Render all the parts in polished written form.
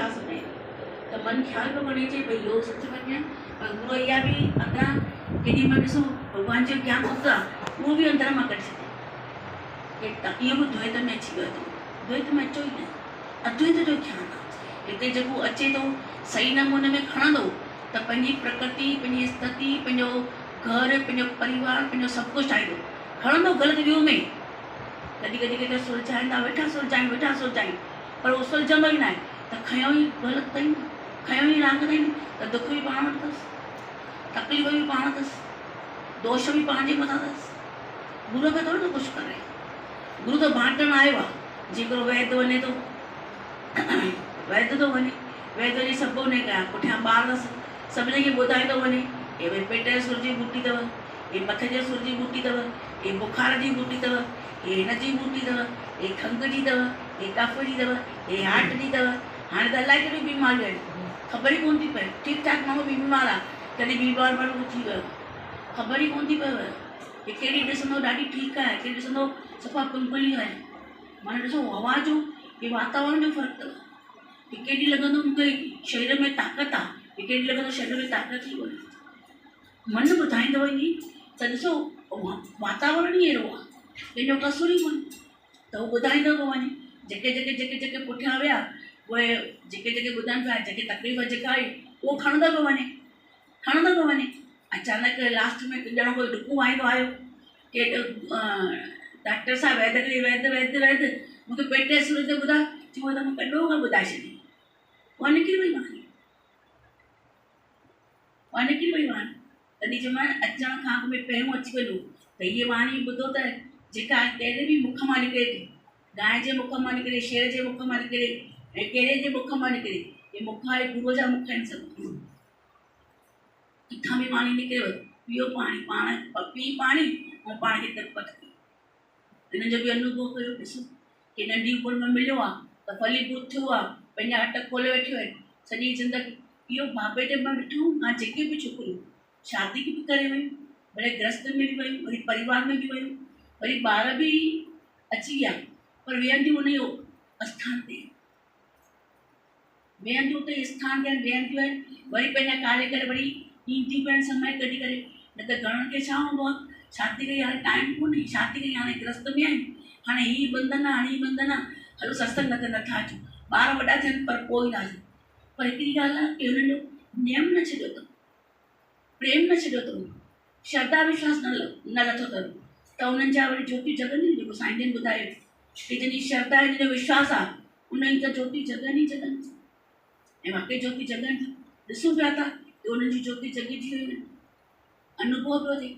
विश्वास हुजे त मन ख़्याल पियो खणे अचे भई इहो सच वञे पर गुरू इहा बि अंदरां केॾी महिल ॾिसो भॻवान जो ज्ञान हूंदो आहे उहो बि अंदर मां कढी छॾे की इहो बि द्वैत में अची वियो अथव द्वैत में अचो ई न अद्वैत जो ख़्यालु आहे हिते जेको अचे थो सही नमूने में खणंदो त पंहिंजी प्रकृति पंहिंजी स्थिति पंहिंजो घर पंहिंजो परिवार पंहिंजो सभु कुझु ठाहींदो खणंदो ग़लति व्यू में कॾहिं कॾहिं किथे सुलझाईंदा वेठा सुलझायूं पर उहो सुलझंदो ई न आहे त खयों ई ग़लति कयूं खयों ई राग कयूं त दुख बि पाण वटि अथसि तकलीफ़ बि पाण अथसि दोष बि पंहिंजे मथां अथसि गुरू खे थोरो न कुझु करे गुरू त बांटण आयो आहे जेको वैद्य वञे थो वैद्य थो वञे वैद्य वञी सभु उन कया पुठियां ॿार अथसि सभिनी खे ॿुधाईंदो वञे हे भई पेट जे सुर जी बूटी अथव हे मथे जे सुर जी बूटी अथव हे बुखार जी बूटी अथव हे हिन जी बूटी अथव हे खंघि जी अथव हे कफ जी अथव हे हार्ट जी अथव हाणे त अलाए कहिड़ियूं बीमारियूं आहिनि ख़बर ई कोन थी पए ठीकु ठाक माण्हू बि बीमार आहे कॾहिं बीमार माण्हू थी वियो ख़बर ई कोन थी पए हे कहिड़ी ॾिसंदो ॾाढी ठीकु आहे कहिड़ी ॾिसंदो सफ़ा पिंपली आहे माना ॾिसो हवा जो हे वातावरण जो फ़र्क़ु अथव हे केॾी लॻंदो मूंखे शरीर में ताक़त आहे हे केॾी लॻंदो शरीर में ताक़त थी वञे मन ॿुधाईंदो वञी त ॾिसो वातावरण ई अहिड़ो आहे कंहिंजो कसूर ई कोन्हे त उहो ॿुधाईंदो थो वञे जेके पुठियां विया उहे जेके ॿुधनि पिया जेके तकलीफ़ जेका आई उहो खणंदो पियो वञे अचानक लास्ट में ॼणो कोई डुकूं वाईंदो आयो के डॉक्टर साहब वैद्य मूंखे पेट जे सूर ते ॿुधाए चयो त मूंखे कॾो खां ॿुधाए छॾी उहा निकिरी वई वाणी तॾहिं चयोमांइ अचण खां अॻु में पहिरियों अची वञो त हीअ वाणी ॿुधो त जेका कहिड़े बि मुख मां निकिरे थी गांइ जे मुख मां निकिरे शेर जे मुख मां निकिरे ऐं कहिड़े जे मुख मां निकिरे हे मुख आहे गुरूअ जा मुख आहिनि सभु किथां बि वाणी निकिरेव पीओ पाणी पाण पी पाणी ऐं पाण खे तर्पत कयो हिन जो बि अनुभव कयो ॾिसो की नंढी उमिरि में मिलियो आहे त फलीभूत थियो आहे पंहिंजा हट खोले वेठियो आहे सॼी ज़िंदगी इहो बाबे जे मां ॾिठो मां जेके बि छोकिरियूं शादी बि करे वयूं भले गृहस्थ में बि वयूं वरी परिवार में बि वयूं वरी ॿार बि अची विया पर वेहंदियूं उन जो आस्थान ते वेहंदियूं उते स्थान ते वेहंदियूं आहिनि वरी पंहिंजा कार्य करे वरी ईंदियूं पिया समय कढी करे न त घणनि खे छा हूंदो आहे शादी कई हाणे टाइम कोन्हे शादी कई हाणे गृहस्थ में आहिनि हाणे हीअ बंधन आहे हलो सत्संग न त नथा अचूं ॿार वॾा थियनि पर पोइ न अचनि पर हिकिड़ी ॻाल्हि आहे की हुननि जो नियम न छॾियो अथऊं प्रेम न छॾियो अथऊं श्रद्धा विश्वास न रखियो अथनि त उन्हनि जा वरी ज्योति जगनि जेको साईं जन ॿुधायो की जंहिंजी श्रद्धा आहे जंहिंजो विश्वास आहे उन्हनि त ज्योति जगनि ऐं वाकई ज्योति जगनि थी ॾिसूं पिया था की उन्हनि जी ज्योति जगी थी वई अनुभव पियो थिए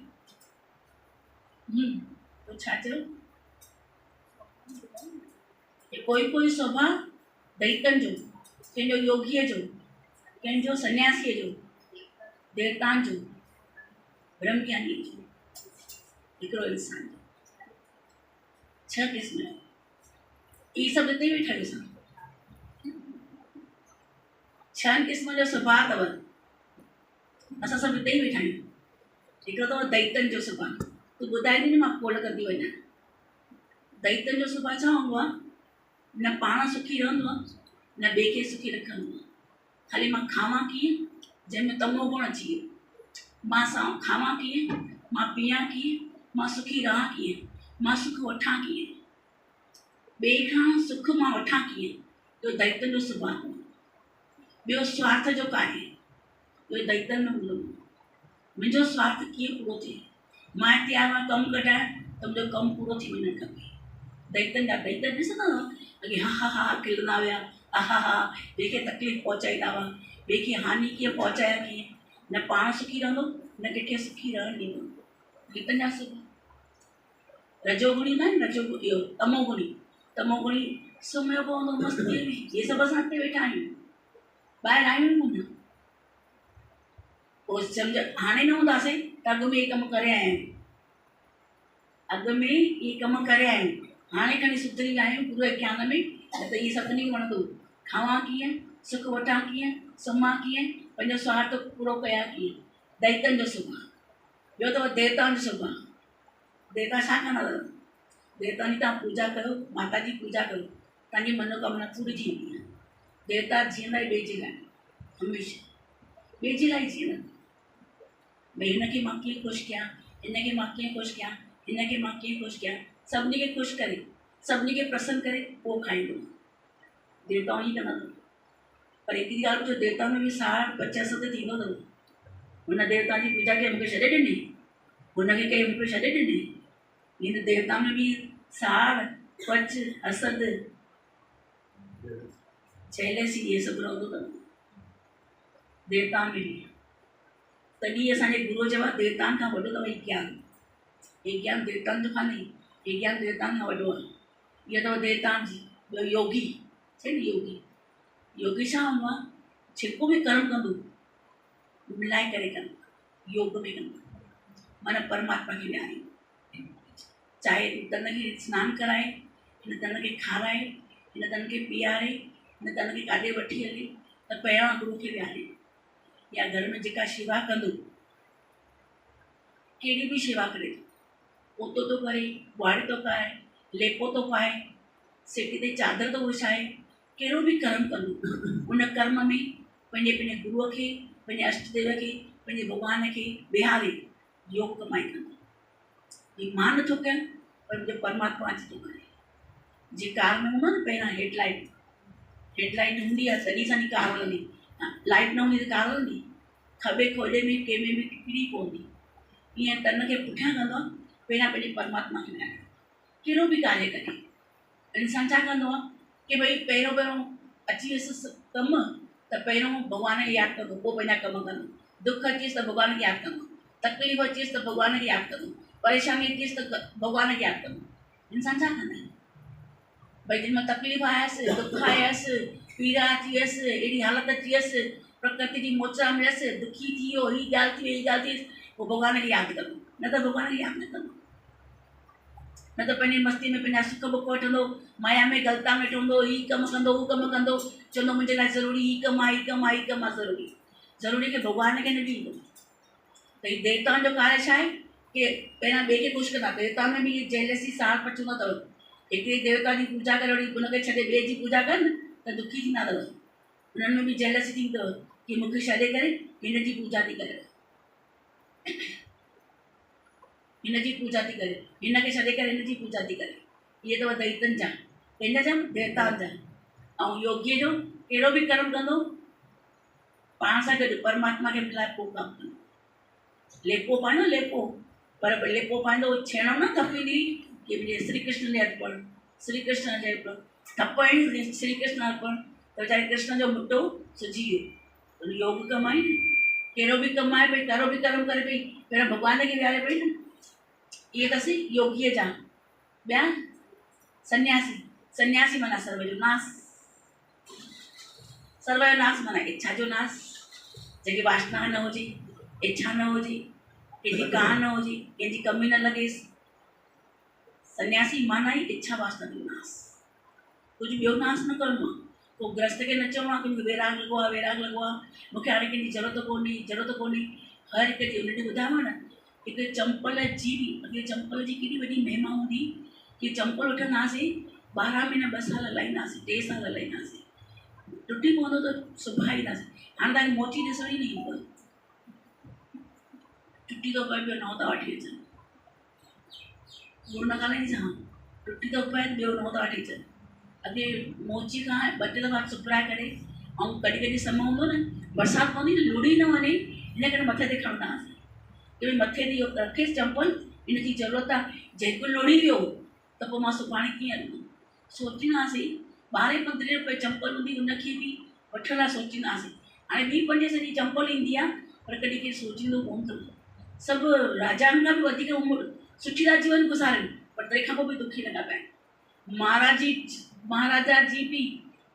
पोइ छा चयो कोई स्वभाव दैतन जो कंहिंजो योगीअ जो कंहिंजो सन्यासीअ जो देवतान जो ब्रह्मज्ञानी जो हिकिड़ो इंसान जो 6 क़िस्म इहे सभु हिते ई वेठा ॾिसां 6 क़िस्म जो स्वभाव अथव असां सभु हिते ई वेठा आहियूं हिकिड़ो अथव दैतन जो स्वभाव तूं ॿुधाईंदी न मां खोल कंदी वञा दैतन जो स्वभाव छा हूंदो आहे न पाण सुखी रहंदो आहे न ॿिए खे सुखी रखंदो आहे ख़ाली मां खावां कीअं जंहिंमें तमो गुण अची वियो मां खावां कीअं मां पीआं कीअं मां सुखी रहां कीअं मां सुख वठां कीअं ॿिए खां सुख मां वठां कीअं इहो दैतन जो स्वभाव ॿियो स्वार्थ जो कार्य इहो दैतन में हूंदो मुंहिंजो स्वार्थ कीअं पूरो थिए मां हिते आयो आहियां कमु कढाइण त मुंहिंजो कमु पूरो थी वञणु खपे दैतन जा दैतन ॾिसंदा अॻे हा खिलंदा हुआ हा ॿिए खे तकलीफ़ पहुचाईंदा हुआ ॿिए खे हानि कीअं पहुचाया कीअं न पाण सुखी रहंदो न कंहिंखे सुखी रहणु ॾींदो दैतन जा स्वभाव रजोगुणी न आहिनि रजोगुणी इहो तमोगुणी सुम्हियो पवंदो मस्तीअ में इहे सभु असां हिते वेठा आहियूं ॿाहिरि आहियूं कोन पोइ सम्झ हाणे न हूंदासीं त अॻु में इहे कमु करे आया आहियूं हाणे खणी सुधरी विया आहियूं गुरू जे ज्ञान में न त इहे सभिनी खे वणंदो खावां कीअं सुख वठां कीअं सुम्हां कीअं पंहिंजो स्वार्थ पूरो कयां कीअं दैतन जो स्वभाव ॿियो अथव देवताउनि जो स्वभाव देवता छा कंदा अथव देवताउनि जी तव्हां पूजा कयो माता जी पूजा कयो तव्हांजी मनोकामना पूरी थी वेंदी आहे देवता जीअंदा ई ॿिए जे लाइ हमेशह ॿिए जे लाइ जीअंदा भई हिनखे मां कीअं ख़ुशि कयां हिनखे मां कीअं ख़ुशि कयां हिनखे मां कीअं ख़ुशि कयां सभिनी खे ख़ुशि करे सभिनी खे प्रसन्न करे पोइ खाईंदो देवताऊं ई कंदा अथव पर हिकिड़ी ॻाल्हि ॿुधो देवता में बि साड़ बचा सत थींदो अथव हुन देवता जी पूजा कई मूंखे छॾे ॾिनी हुनखे कई मूंखे छॾे ॾिनी हिन देवता में बि साड़ पच हसद जेलसी इहे सभु रहंदो अथव देवता में बि तॾहिं असांजे गुरुअ जवाबु देवताउनि खां वॾो अथव ही ज्ञान देवताउनि जो कान्हे ही ज्ञान देवताउनि खां वॾो आहे इहो अथव देवताउनि जी ॿियो योगी चए न योगी योगी छा हूंदो आहे जेको बि कर्म कंदो मिलाए करे कंदो योग में कंदो माना परमात्मा खे विहारे चाहे तन खे सनानु कराए हिन तन खे खाराए हिन तन खे पीआरे हिन तन खे काॾे वठी हले त पहिरियों गुरू खे विहारे या घर में जेका शेवा कंदो कहिड़ी बि शेवा करे पोतो थो करे ॿुआरी थो पाए लेपो थो पाए सेटी ते चादर थो विछाए कहिड़ो बि कर्म कंदो उन कर्म में पंहिंजे पंहिंजे गुरूअ खे पंहिंजे अष्टदेव खे पंहिंजे भॻवान खे विहारे योग कमाई कंदो हीउ मां नथो कयां पर मुंहिंजो परमात्मा अची थो करे जीअं कार में हूंदो न पहिरां हेडलाइट हूंदी आहे तॾहिं असांजी कार हलंदी लाइट न हूंदी त कार हलंदी खॿे खोॾे में कंहिंमें बि किरी पवंदी ईअं तन खे पुठियां कंदो आहे पहिरियां पंहिंजे परमात्मा खे विहारे कहिड़ो बि कार्य करे इंसानु छा कंदो आहे कि भई पहिरियों अची वियुसि कमु त पहिरियों भॻवान खे यादि कंदो पोइ पंहिंजा कम कंदो दुख अचेसि त भॻवान खे यादि कंदो तकलीफ़ अचेसि त भॻवान खे यादि कंदो परेशानी अचेसि त भॻवान खे यादि कंदो इंसानु छा कंदा आहिनि भई जंहिंमहिल तकलीफ़ आयसि दुख आयसि पीड़ा अची वियसि अहिड़ी हालति अची वियसि प्रकृति जी मोचा मिलयसि दुखी थी वियो हीअ ॻाल्हि थी वई हीअ ॻाल्हि थी पोइ भॻवान खे यादि कंदो न त भॻवान खे यादि न कंदो न त पंहिंजी मस्ती में पंहिंजा सुख बुख वठंदो माया में गलता में ठहंदो हीउ कमु कंदो हू कमु कंदो चवंदो मुंहिंजे लाइ ज़रूरी हीउ कमु आहे हीउ कमु आहे हीउ कमु आहे ज़रूरी खे भॻवान खे न ॾींदो त हीउ देवताउनि जो कार्य छा आहे की पहिरियां ॿिए खे ख़ुशि कंदा देवताउनि में बि जेलसी साड़ पचंदो अथव हिकिड़ी देवता जी पूजा करे वरी हुनखे छॾे ॿिए जी पूजा कनि त दुखी थींदा अथव हुननि में बि जेलसी थींदी अथव की मूंखे छॾे करे हिन जी पूजा थी करे हिन जी पूजा थी करे हिनखे छॾे करे हिन जी पूजा थी करे इहे अथव दैतनि जा पंहिंजा जा देवताउनि जा ऐं योगीअ जो कहिड़ो बि कर्म कंदो पाण सां गॾु परमात्मा खे मिलाए पोइ कमु कंदो लेपो पाए न लेपो पर लेपो पाईंदो छेड़ो न खपंदी कि मुंहिंजे श्री कृष्ण जे अर्पण श्री कृष्ण जे अर्पण थप आहिनि श्री कृष्ण अर्पण त वीचारे कृष्ण जो मुटो सुजी वियो योग कमु आहे न कहिड़ो बि कमु आहे भई कहिड़ो बि कर्म करे पई पहिरियों भॻवान खे विहारे पई न इहे अथसि योगीअ जा ॿिया सन्यासी माना सर्व जो नास सर्व जो नास माना इच्छा जो नास जेकी वासना न हुजे इच्छा न हुजे कंहिंजी कान न हुजे कंहिंजी कमी न लॻेसि सन्यासी माना ई इच्छा वासना जो नास कुझु ॿियो नास न करिणो आहे पोइ ग्रस्त खे न चवणो आहे की मूंखे वैराग लॻो आहे मूंखे हाणे कंहिंजी ज़रूरत कोन्हे हर हिकु जी हुनखे ॿुधायांव न हिकु चंपल जी बि अॻे चंपल जी केॾी वॾी महिमा हूंदी की चंपल वठंदासीं 12 महीना 2 साल हलाईंदासीं 3 साल हलाईंदासीं टुटी पवंदो त सुभाईंदासीं हाणे तव्हांखे मोची ॾिसण ई न ईंदो टुटी थो पए ॿियो नओं था वठी अचनि गुरू न ॻाल्हाईंदी टुटी थो पए ॿियो नओं था वठी अचनि अॻे मोची खां 2 दफ़ा सुपराए करे ऐं कॾहिं कॾहिं समय हूंदो न बरसाति पवंदी न लुड़ी न वञे हिन करे मथे ते खणंदा हुआसीं की भई मथे ते रखेसि चंपल हिनजी ज़रूरत आहे जेको लुड़ी वियो त पोइ मां सुभाणे कीअं हलंदुमि सोचींदा हुआसीं 12-15 रुपए चंपल हूंदी उनखे बि वठण लाइ सोचींदा हुआसीं हाणे 20-25 जी चंपल ईंदी आहे पर कॾहिं केरु सोचींदो कोन अथव सभु राजाउनि खां बि वधीक उमिरि सुठी था जीवन गुज़ारनि पर तंहिंखां पोइ बि दुखी लॻा पिया आहिनि महाराजा जी बि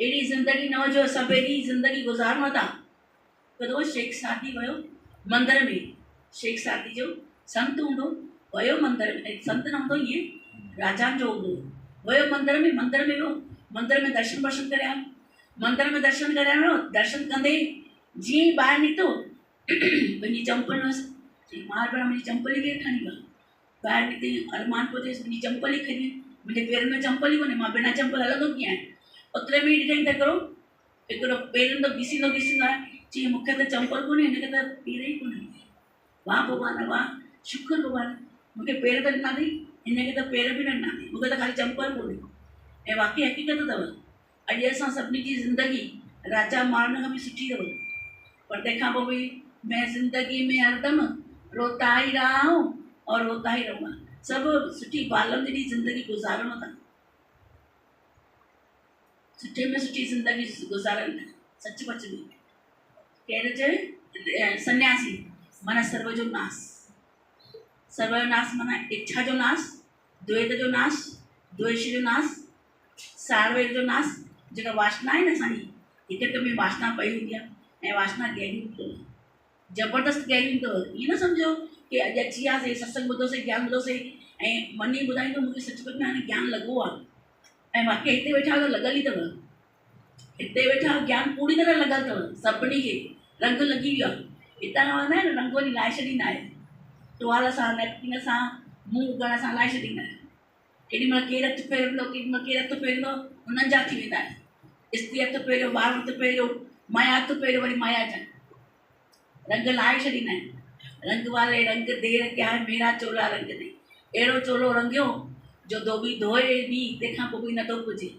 अहिड़ी ज़िंदगी न हुजो सभु अहिड़ी ज़िंदगी गुज़ारणु था कदो शेख सादी वियो मंदर में शेख सादी जो संत हूंदो वियो मंदर में संत न हूंदो ईअं राजाउनि जो हूंदो वियो मंदर में वियो मंदर में दर्शन वर्शन करे आयो मंदर में दर्शन करे आयो दर्शन कंदे जीअं ई ॿाहिरि निकितो पंहिंजी चंपल हुअसि मां भेण मुंहिंजी चंपल ई केरु खणी वियो ॿाहिरि निकिती अरमान पियो थिएसि मुंहिंजी चंपल ई खणी मुंहिंजे पेरनि में चंपल ई कोन्हे मां बिना चंपल हलंदो कीअं आहियां ओतिरे में ई ॾिठईं त हिकिड़ो हिकिड़ो पेरनि त घिसींदो आहे, चई मूंखे त चंपल कोन्हे, हिनखे त पेर ई कोन्हे। वाह भॻवान वाह, शुक्र भॻवान, मूंखे पेर त ॾिना अथई, हिनखे त पेर बि न ॾिना अथई, मूंखे त ख़ाली चंपल कोन्हे। ऐं वाक़ई हक़ीक़त अथव, अॼु असां सभिनी जी ज़िंदगी राजा महाराणा खां बि सुठी अथव, पर तंहिंखां पोइ बि मैं ज़िंदगी में हरदम रोता ही रहा हूं और रोता ही रहूंगा। सभु सुठी बालनि जहिड़ी ज़िंदगी गुज़ारणो था, सुठे में सुठी ज़िंदगी गुज़ारनि था, सचपच में। केरु चए सन्यासी माना सर्व जो नाश, सर्व जो नाश माना इच्छा जो नाश, द्वैत जो नाश, द्वेष जो नाश, सारवेर जो नाश। जेका वासना आहे न असांजी, हिक हिक में वासना पई हूंदी आहे ऐं वासना गहरी हूंदी अथव, ज़बरदस्त गहरी हूंदी अथव। ईअं न सम्झो कि अॼु अची वियासीं सत्संग ॿुधोसीं ज्ञान ॿुधोसीं ऐं मन ई ॿुधाईंदो मूंखे सचपच में हाणे ज्ञान लॻो आहे, ऐं वाक़ई हिते वेठा त लॻल ई अथव, हिते वेठा ज्ञान पूरी तरह लॻल अथव, सभिनी खे रंग लॻी वियो आहे। हितां खां वञा न रंग वरी लाहे छॾींदा आहिनि, टुवाल सां नैपकिन सां मुंहुं उगण सां लाहे छॾींदा आहिनि। केॾी महिल केरु हथु फेरंदो, केॾी महिल केरु हथु फेरंदो, उन्हनि जा थी वेंदा आहिनि। स्त्री हथु फेरियो, ॿार हथु फेरियो, माया हथु फेरियो, वरी माया जा रंग लाहे छॾींदा आहिनि। रंग वारे रंग देर क्या है मेरा चोला रंग दे, अहिड़ो चोलो रंगियो जो धोबी धोए बि तंहिंखां पोइ बि नथो पुॼे।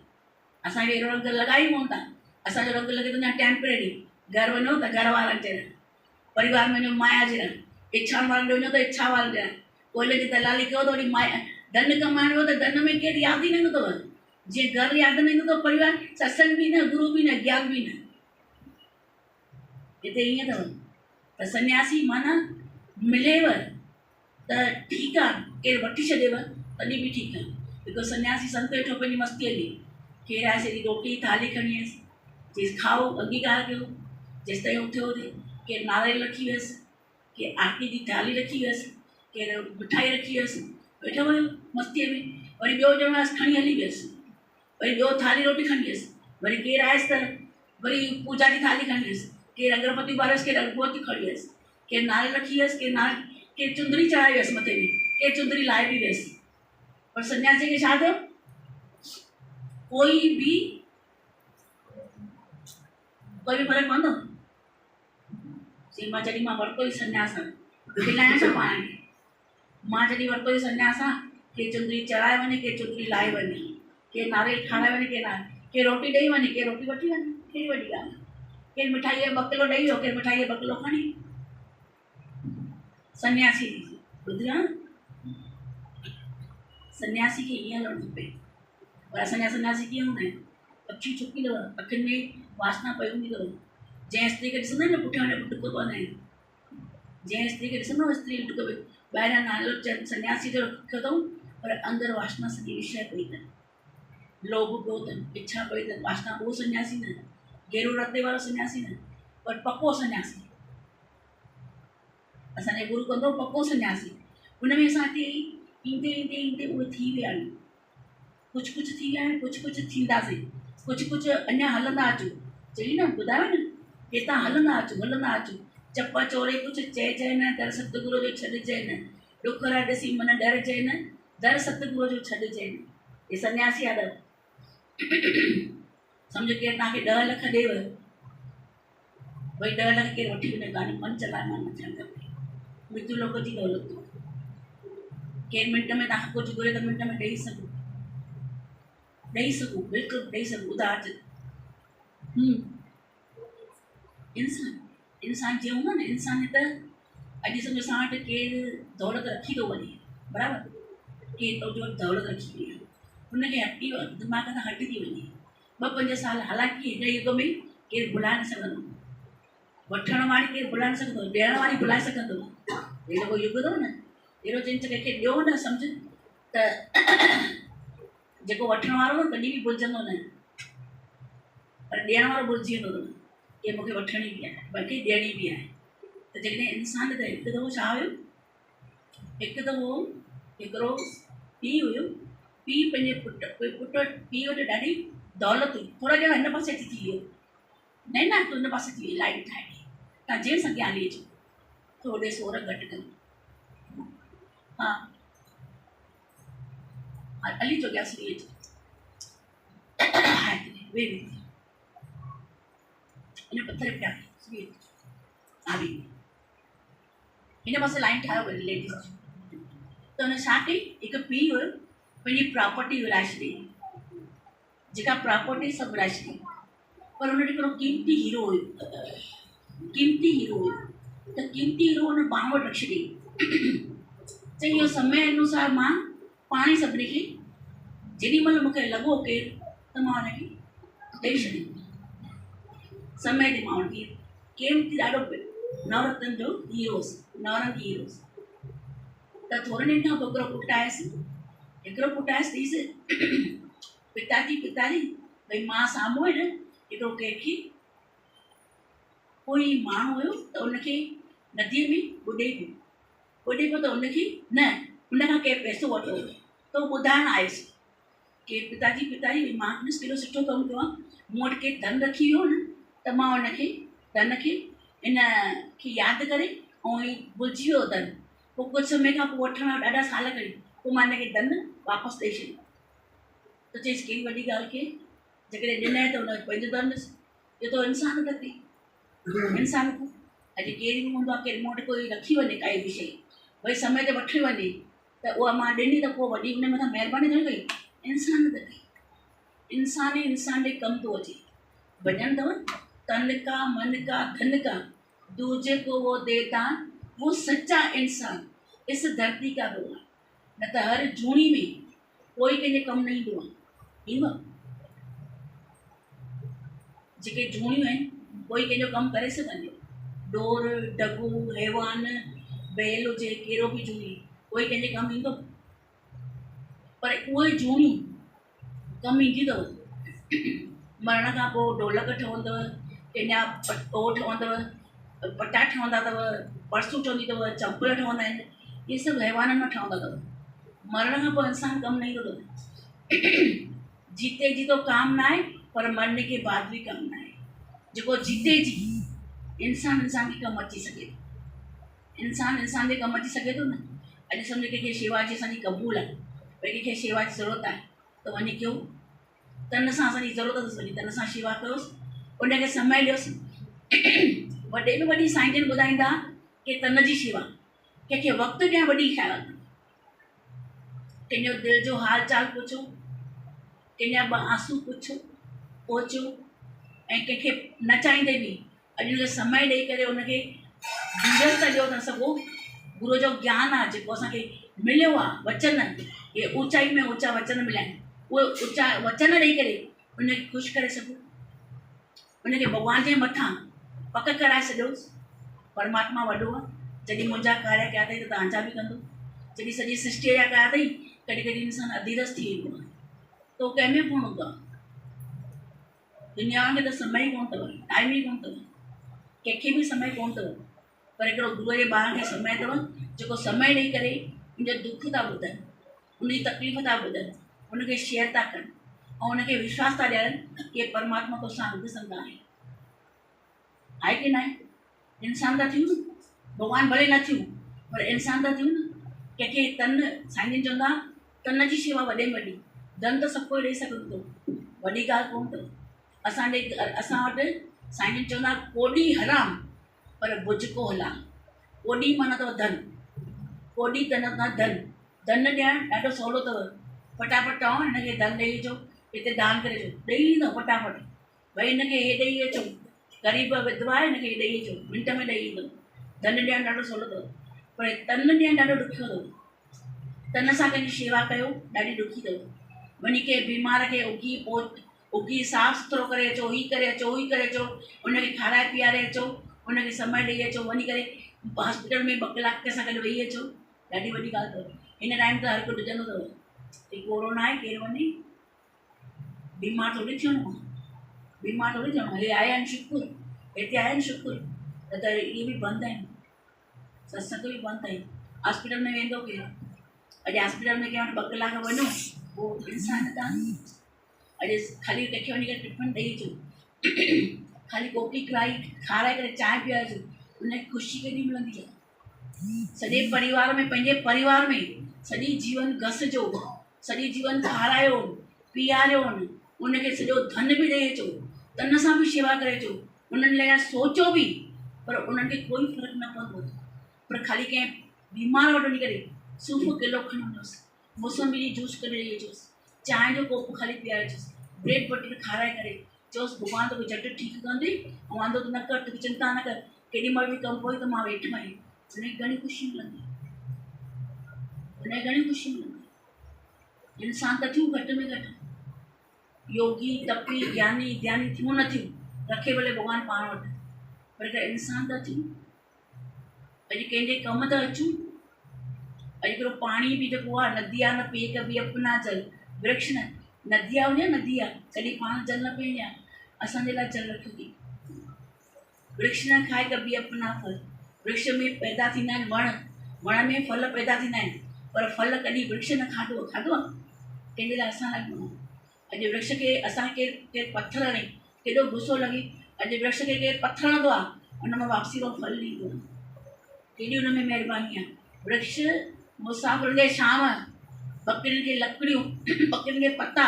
असांखे अहिड़ो रंग लॻाई कोन था, असांजो रंग लॻे थो अञा टेम्परेरी। घर वञो त घर वारनि जहिड़ा, परिवार में वञो माया जहिड़ा, इच्छा वारनि वञो त इच्छा वारनि जहिड़ा, कोयले जी दलाली कयो त वरी माया, धन कमाइणो हो त धन में केरु यादि ई न ईंदो अथव। जीअं घर यादि न ईंदो अथव, परिवार सत्संग बि न, गुरु बि न, ज्ञान बि न। हिते ईअं अथव त सन्यासी माना मिलेव त ठीकु आहे, केरु वठी छॾेव तॾहिं बि ठीकु आहे। हिकु सन्यासी संत वेठो पंहिंजी मस्तीअ में, केरु आहे सॼी रोटी थाली खणी वियसि, चईसि खाओ अंगीकार कयो, जेसि ताईं उथियो हुजे। केरु नारियल रखी वियसि, केरु आरती जी थाली रखी वियसि, केरु मिठाई रखी वियसि, वेठो वियो मस्तीअ में। वरी ॿियो ॼणो आयसि खणी हली वियसि, वरी ॿियो थाली रोटी खणी वियसि। वरी केरु आयसि त वरी पूजा जी थाली खणी वियसि, केरु अगरबत्ती ॿारियसि, केरु अगरबत्ती खणी वियसि, केरु नारियल रखी वियसि, केरु चुंदड़ी चढ़ाई वियसि मथे में, केरु चुंदड़ी लाहे बि वियसि। पर सन्यासी खे छा थियो, कोई बि फर्क़ु पवंदो। मां जॾहिं मां वरितो ई संन्यास खिलाइण सां पाण खे, मां जॾहिं वरितो ई संन्यास आहे, केरु चुंदड़ी चढ़ाए वञे, केरु चुंदड़ी लाहे वञे, केरु नारियल खाराए वञे, केरु रोटी ॾेई वञे, केरु रोटी वठी वञे, कहिड़ी वॾी ॻाल्हि आहे। केरु मिठाईअ जो 2 किलो ॾेई वियो, केरु मिठाईअ जो 2 किलो खणी। सन्यासी ॿुधिया, सन्यासी खे ईअं हलणु खपे। पर असांजा सन्यासी कीअं हूंदा आहिनि, अखियूं छुपी अथव, अखियुनि में वासना पई हूंदी अथव। जंहिं स्त्री खे ॾिसंदा आहिनि न पुठियां टुक पवंदा आहिनि, जंहिं स्त्री खे ॾिसंदव स्त्री टुक ॿाहिरां नालो सन्यासी जो रखियो अथऊं, पर अंदरि वासना सॼी विषय पई अथनि, लोभ पियो अथनि, इच्छा पई अथनि, वासना। उहो सन्यासी न, गेरू रते वारो सन्यासी न, पर पको सन्यासी। असांजे गुरु कंदो पको सन्यासी, हुनमें असांखे ईंदे ईंदे ईंदे उहे थी विया आहिनि, कुझु कुझु थी विया आहिनि, कुझु कुझु थींदासीं, कुझु कुझु अञा हलंदा अचूं। चई न ॿुधायो न, हितां हलंदा अचूं, हलंदा अचूं। चप चोरे कुझु चइजे न, दर सतगुरू जो छॾिजे न, ॾुखरा ॾिसी मन डरिजे न, दर सतगुरू जो छॾिजे न। हे सन्यासी आहे त सम्झो केरु तव्हांखे 10 लख ॾेव, भई 10 लख केरु वठी वञे, गाॾी मन चलाइण न थियणु खपे, मृत्यु लोक जी दौलत। केरु मिंट में तव्हांखे कुझु घुरे त मिंट में ॾेई सघूं, बिल्कुलु ॾेई सघूं, उधार। इंसान जीअं हूंदो न, इंसान त अॼु सम्झो असां वटि केरु दौलत रखी थो वञे, बराबरि, केरु तो दौलत रखी वई आहे, हुनखे हटी दिमाग़ सां हटी थी वञे 2-5 साल। हालांकि हिन युग में केरु भुलाए न सघंदो, वठण वारी केरु भुलाए न सघंदो, ॾियण वारी भुलाए सघंदो। अहिड़ो को युग अथव न, अहिड़ो जिन कंहिंखे ॾियो न सम्झ त जेको वठण वारो न कॾहिं बि भुलिजंदो न, पर ॾियण वारो भुलिजी वेंदो अथव कि मूंखे वठणी बि आहे, बल्कि ॾियणी बि आहे। त जेकॾहिं इंसान त हिकु दफ़ो छा हुयो, हिकु दफ़ो हिकिड़ो पीउ हुयो, पीउ पंहिंजे पीउ वटि ॾाढी दौलत हुई, थोरा ॼणा हिन पासे अची थी वियो, न तूं हिन पासे थी वई, लाइट ठाहे ॾे, तव्हां जंहिं सां हली अचो, थोरे सोर घटि कयो, हा हली अचो, गैस हली अचो, वे इन पत्थर पिया આવી हिन पासे लाइन ठाहियो वरी लेडीज़ त हुन छा कई हिकु पीउ हुयो पंहिंजी प्रॉपर्टी विराए छॾी जेका प्रॉपर्टी सभु विराए छॾी पर हुन हिकिड़ो कीमती हीरो हुयो त कीमती हीरो हुन बांह वटि रखी छॾी चई इहो समय अनुसार मां पाण ई सभिनी खे जेॾीमहिल मूंखे लॻो केरु त मां हुनखे ॾेई छॾींदमि समय ते मां हुनखे कीमती ॾाढो नवरत्न जो हीरोस नवरंगी हीरोस त थोरे ॾींहंनि खां पोइ हिकिड़ो पुटु आयसि ॾिस पिताजी भई मां साम्हूं आहे न हिकिड़ो कंहिंखे कोई माण्हू हुयो त उनखे नदीअ में ॿुॾे पियो त उनखे न उन खां कंहिं पैसो वठो त उहो ॿुधाइणु आयुसि की पिताजी मां ॾिस केॾो सुठो कमु कयो आहे मूं वटि केरु धन रखी वियो न त मां हुनखे धन खे इन खे यादि करे ऐं ही भुलिजी वियो धन पोइ कुझु समय खां पोइ वठण ॾाढा साल कई पोइ मां हिनखे धन वापसि ॾेई छॾियो त चईसि कहिड़ी वॾी ॻाल्हि खे जेकॾहिं ॾिनई त हुन पंहिंजो धन ॾिस इहो त इंसान अॼु केरु बि हूंदो आहे केरु मूं वटि कोई रखी वञे काई बि शइ भई समय ते वठी वञे त उहा मां ॾिनी त पोइ वॾी हुन मथां महिरबानी न कई इंसान त कई इंसान जे कमु थो अचे भॼन अथव तन का मन का धन का दूजे को वो देता वो सच्चा इंसान इस धरती का रोआ न त हर जूणी में कोई कंहिंजे कमु न ईंदो आहे ईंदो जेके जूणियूं आहिनि कोई कंहिंजो कमु करे सघंदी डोर डगू हैवान बैल हुजे कहिड़ो बि जूणी कोई कंहिंजे कमु ईंदो पर उहे जूणियूं कमु ईंदियूं अथव मरण खां पोइ ढोलक ठहंदव कंहिंजा ठहंदव पटा ठहंदा अथव परसूं ठहंदी अथव चंपल ठहंदा आहिनि इहे सभु हैवाननि में ठहंदा अथव मरण खां पोइ इंसानु कमु न ईंदो अथव जीते जी तो काम न आहे पर मरने के बाद बि कमु न आहे जेको जीते जी इंसान खे कमु अची सघे इंसान जे कमु अची सघे थो न अॼु सम्झो कंहिंखे शेवा जी असांजी क़बूल आहे भई कंहिंखे शेवा जी ज़रूरत आहे त वञी कयो तन सां असांजी ज़रूरत अथसि वञी तन सां शेवा कयोसि उनखे समय ॾियोसि वॾे में वॾी साईं जन ॿुधाईंदा की तन जी शेवा कंहिंखे वक़्तु ॾियणु वॾी ख़्याल कंहिंजो दिलि जो हाल चाल पुछो कंहिंजा ॿ आंसू पहुचो ऐं कंहिंखे न चाहींदे बि अॼु हुनखे समय ॾेई करे हुनखे धीरज त ॾियो था सघो गुरू जो ज्ञान आहे जेको असांखे मिलियो आहे वचन इहे ऊचाई में ऊचा वचन मिलिया आहिनि उहे ऊचा वचन ॾेई करे उनखे ख़ुशि करे सघो उनखे भॻवान जे मथां पक कराए छॾियोसि परमात्मा वॾो आहे जॾहिं मुंहिंजा कार्य कया अथई त तव्हांजा बि कंदो जॾहिं सॼी सृष्टिअ जा कया अथई कॾहिं कॾहिं इंसानु अधीरज थी वेंदो आहे त उहो कंहिंमें कोन हूंदो आहे दुनिया खे त समय ई कोन अथव टाइम ई कोन अथव कंहिंखे बि समय कोन अथव पर हिकिड़ो गुरूअ जे ॿार खे समय अथव जेको समय ॾेई करे उनजो दुख था ॿुधनि उनजी तकलीफ़ था ॿुधनि उनखे शेयर था कनि ऐं उनखे विश्वास था ॾियनि की परमात्मा तोसां ॾिसंदा आहे की न आहे इंसान था थियूं न भॻवान भले न थियूं पर इंसान था थियूं न कंहिंखे तन साईं जन चवंदा तन जी शेवा वॾे में वॾी धन त सभु कोई ॾेई सघंदो अथव वॾी ॻाल्हि कोन अथव असां वटि साईं जन चवंदा कोॾी हराम पर भुज को हलाल कोॾी माना अथव धन कोॾी धन धन ॾियणु ॾाढो सवलो अथव फटाफट चओ हिनखे धन ॾेई अचो हिते दान करे अचो ॾेई ईंदव फटाफट भई हिनखे हे ॾेई अचो ग़रीब विधवा आहे हिनखे ॾेई अचो मिंट में ॾेई ईंदव धन ॾियणु ॾाढो सवलो अथव पर तन ॾियणु ॾाढो ॾुखियो अथव तन सां कंहिंजी शेवा कयो ॾाढी ॾुखी अथव वञी कंहिं बीमार खे उगी साफ़ु सुथिरो करे अचो ही करे अचो उनखे खाराए पीआरे अचो उनखे समय ॾेई अचो वञी करे हॉस्पिटल में 2 कलाक सां गॾु वेही अचो ॾाढी वॾी ॻाल्हि अथव हिन टाइम त हर को ॾिजंदो अथव ही कोरोना आहे केरु वञे बीमार थोरी थियणो हले आया आहिनि शुकुर हिते आया आहिनि शुकुर त इहे बि बंदि आहिनि सत्संग बि बंदि आहिनि हॉस्पिटल में वेंदो केरु अॼु हॉस्पिटल में कंहिं वटि 2 कलाक वञो पोइ इंसान कान अॼु ख़ाली कंहिंखे वञी करे टिफिन ॾेई अचो ख़ाली कोकी खाराए करे चांहि पीआरे अचो उनखे ख़ुशी केॾी मिलंदी आहे सॼे परिवार में पंहिंजे परिवार में सॼी जीवन घसिजो सॼी जीवन खारायो पीआरियो उनखे सॼो धन बि ॾेई अचो तन सां बि शेवा करे अचो उन्हनि लाइ सोचो बि पर उन्हनि खे कोई फ़र्क़ु न पवंदो पर ख़ाली कंहिं बीमार वटि वञी करे सूफ़ किलो खणी वञोसि, मौसम्बी जी जूस करे ॾेई अचोसि, चांहि जो कोप ख़ाली पीआरे अचोसि, ब्रेड बटर खाराए करे चयोसि भॻवान तोखे झटि ठीकु कंदे ऐं वांदो त न कर, तोखे चिंता न कर, केॾी महिल बि कमु पई त मां वेठो आहियां। हुनखे घणी ख़ुशी मिलंदी, हुनखे घणी ख़ुशी मिलंदी। इंसान त थियूं घटि में घटि, योगी तपी ज्ञानी ध्यानी थियूं न थियूं, रखे भले भॻवान पाण वटि, पर हिकु इंसान त थियूं। अॼु कंहिंजे कम त अचूं। अॼु हिकिड़ो पाणी बि जेको आहे, नदी आहे न पीए कभी अपना जल, वृक्ष न नदी आहे हुजे नदी आहे, कॾहिं पाण जल न पीअंदा, असांजे लाइ जल रखियो थी। वृक्ष न खाए कभी अपना फल, वृक्ष में पैदा थींदा आहिनि वण, वण में फल पैदा थींदा आहिनि, पर फल कॾहिं वृक्ष न खाधो खाधो आहे कंहिंजे लाइ, असां लाइ ॾिनो। अॼु वृक्ष खे असांखे केरु पथर हणे केॾो गुस्सो लॻे, अॼु वृक्ष खे केरु पथर हणंदो आहे हुन मां वापसी वारो फल ॾींदो आहे, केॾी हुन में महिरबानी आहे। वृक्ष मुसाफ़िर खे छांव, बकरियुनि खे लकड़ियूं, बकरियुनि खे पता,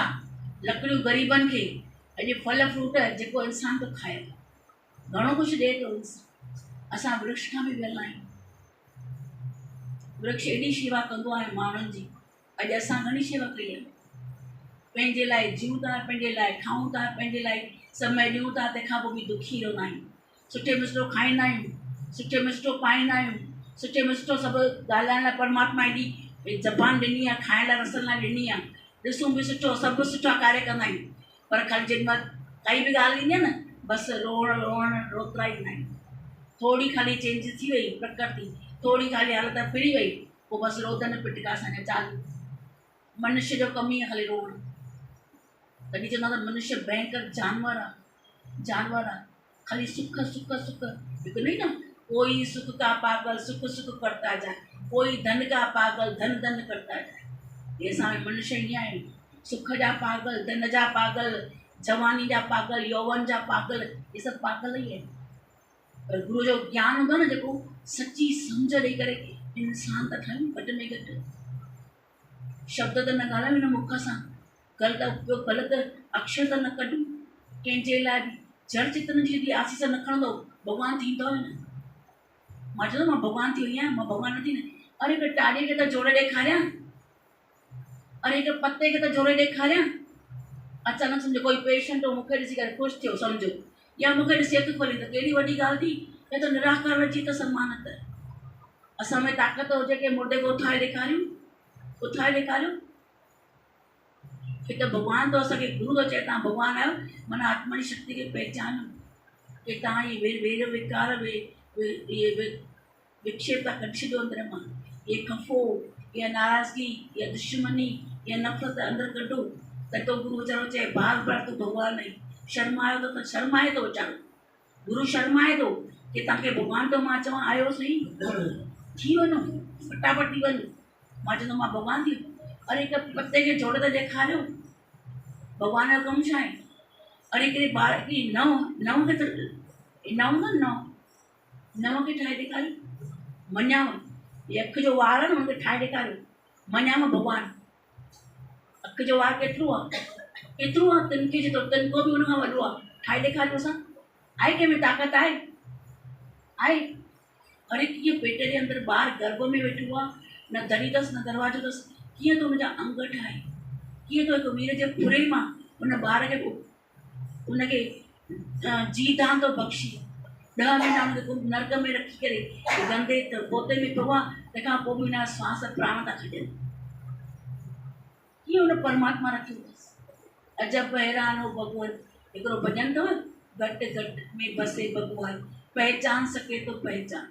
लकड़ियूं ग़रीबनि खे, अॼु फल फ्रूट जेको इंसान थो खाए घणो कुझु ॾिए थो इंसान। असां वृक्ष खां बि वियल आहियूं। वृक्ष एॾी शेवा कंदो आहे माण्हुनि जी, अॼु असां घणी शेवा कई आहे। पंहिंजे लाइ जीऊं था, पंहिंजे लाइ खाऊं था, पंहिंजे लाइ समय ॾियूं था, तंहिंखां पोइ बि दुखी रहंदा आहियूं। सुठे में सुठो खाईंदा आहियूं, सुठे में सुठो पाईंदा आहियूं, सुठे में सुठो सभु ॻाल्हाइण लाइ परमात्मा एॾी ज़बान ॾिनी आहे, खाइण लाइ रसनि लाइ ॾिनी आहे, ॾिसूं बि सुठो, सभु सुठा कार्य कंदा आहियूं, पर ख़ाली जेॾी महिल काई बि ॻाल्हि ईंदी आहे न बसि रोअण रोतरा ईंदा आहिनि। थोरी ख़ाली चेंज थी वई प्रकृति, थोरी ख़ाली हालत फिरी वई, पोइ बसि रोदन पिटका असांजा चालू। मनुष्य जो कमु ई आहे ख़ाली रोअण। तॾहिं चवंदा त मनुष्य भयंकर जानवर आहे, जानवर आहे, ख़ाली सुख सुख सुख। हिकु नहीं न, कोई सुख का पागल सुख सुख करता जाए, कोई धन का पागल धन धन करता जाए। ये असां मनुष्य ईअं आहियूं, सुख जा पागल, धन जा पागल, जवानी जा पागल, यौवन जा पागल, ये सभु पागल ई आहिनि। पर गुरू जो ज्ञान हूंदो न जेको सची सम्झ ॾेई करे इंसान त ठहियूं घटि में घटि। शब्द त न ॻाल्हायूं न मुख सां, ग़लति उपयोग, ग़लति अक्षर त न कढूं कंहिंजे लाइ बि। जड़ चितन जी यदि आसीस न खणंदो भॻवानु थींदो न। मां चवंदो मां भॻवानु थी वई आहियां, मां भॻवानु न थी न। अरे हिकु टाॾीअ खे त जोड़े ॾेखारियां, अरे हिकु पते खे त जोड़े ॾेखारियां। अचानक सम्झो कोई पेशेंट हो मूंखे ॾिसी करे ख़ुशि थियो सम्झो, या मूंखे ॾिसी अखि खोली त कहिड़ी वॾी ॻाल्हि थी, हे त निराकार जी त सम्मानत। असां में ताक़त हुजे कि मुर्दे खे उथारे ॾेखारियूं, उथारे ॾेखारियूं। हिकु भॻवानु तो असांखे गुरू थो चए तव्हां भॻवानु आहियो, माना आत्मा जी शक्ति खे पहचानो कि तव्हां इहे वेर विकार इहे विक्षेप था कढी छॾियो अंदरि मां, इहे खफ़ो, इहा नाराज़गी, इहा दुश्मनी, इहा नफ़रत अंदरि कढो। त तो गुरू वीचारो चए बार बार तूं भॻवानु आहीं, शर्मायो त शर्माए थो वीचारो, गुरू शर्माए थो कि तव्हांखे भॻवानु तो मां चवां आयो सही, थी वञो फटाफट थी वञो। मां चवंदो मां भॻवानु थी, अरे हिकु पते खे जोड़े त ॾेखारियो, भॻवान जो कमु छा आहे। अरे हिकिड़े ॿार खे नव खे त नव न नव खे ठाहे ॾेखारियो, मञाव इहे अखि जो वार आहे न हुनखे ठाहे ॾेखारियो, मञाव भॻवानु। अखि जो वार केतिरो आहे, केतिरो आहे, तिनके जो तिनको बि हुन खां वॾो आहे, ठाहे ॾेखारियो। असां आहे कंहिंमें ताक़त आहे, आहे। अरे कीअं पेट जे अंदरि ॿार गर्भ में वेठो आहे, न दरी अथसि न दरवाज़ो अथसि, कीअं तो हुनजा अंग ठाहे, कीअं तो हिकु वीर जे पुरे मां हुन ॿार खे हुनखे जी दान थो बख़्शी। 10 महीना हुनखे नर्क में रखी करे गंदे पोते में पियो आहे, तंहिंखां पोइ बि हुनजा सांस प्राण था खॼनि। कीअं हुन परमात्मा रखियो अथसि। अजब हैरान हो भॻवान। हिकिड़ो भॼन अथव, घटि घटि में बसे भॻवान, पहचान सके तो पहचान।